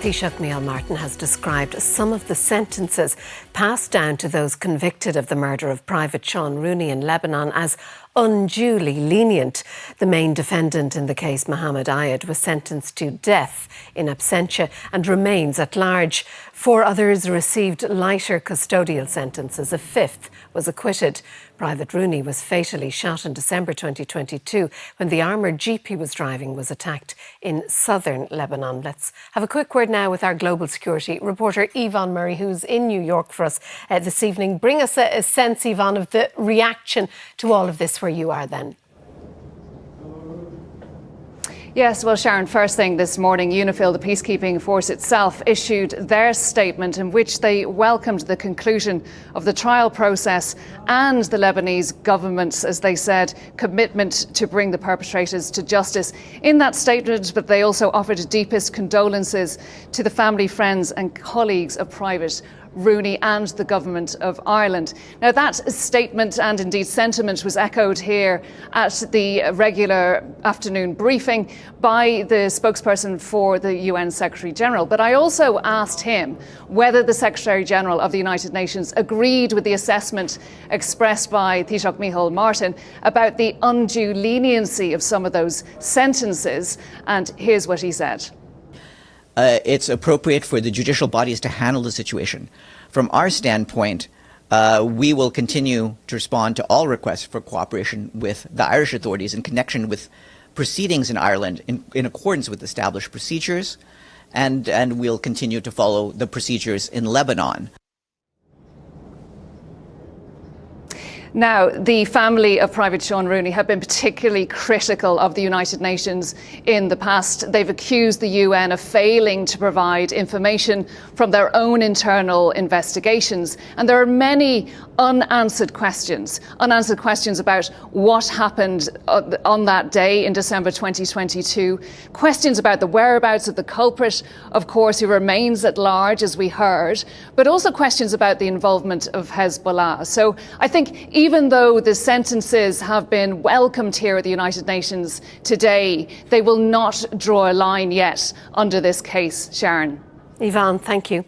Taoiseach Michéal Martin has described some of the sentences passed down to those convicted of the murder of Private Seán Rooney in Lebanon as unduly lenient. The main defendant in the case, Mohammad Ayyad, was sentenced to death in absentia and remains at large. 4 others received lighter custodial sentences. A 5th was acquitted. Private Rooney was fatally shot in December 2022 when the armoured jeep he was driving was attacked in southern Lebanon. Let's have a quick word now with our global security reporter Yvonne Murray, who's in New York for us this evening. Bring us a sense, Yvonne, of the reaction to all of this where you are then. Yes, well, Sharon, first thing this morning, UNIFIL, the peacekeeping force itself, issued their statement in which they welcomed the conclusion of the trial process and the Lebanese government's, as they said, commitment to bring the perpetrators to justice. In that statement, but they also offered deepest condolences to the family, friends and colleagues of Private Rooney and the Government of Ireland. Now, that statement and indeed sentiment was echoed here at the regular afternoon briefing by the spokesperson for the UN Secretary General. But I also asked him whether the Secretary General of the United Nations agreed with the assessment expressed by Taoiseach Michéal Martin about the undue leniency of some of those sentences. And here's what he said. It's appropriate for the judicial bodies to handle the situation. From our standpoint, we will continue to respond to all requests for cooperation with the Irish authorities in connection with proceedings in Ireland in accordance with established procedures, and we'll continue to follow the procedures in Lebanon. Now, the family of Private Seán Rooney have been particularly critical of the United Nations in the past. They've accused the UN of failing to provide information from their own internal investigations. And there are many unanswered questions about what happened on that day in December 2022, questions about the whereabouts of the culprit, of course, who remains at large, as we heard, but also questions about the involvement of Hezbollah. So I think even though the sentences have been welcomed here at the United Nations today, they will not draw a line yet under this case, Sharon. Yvonne, thank you.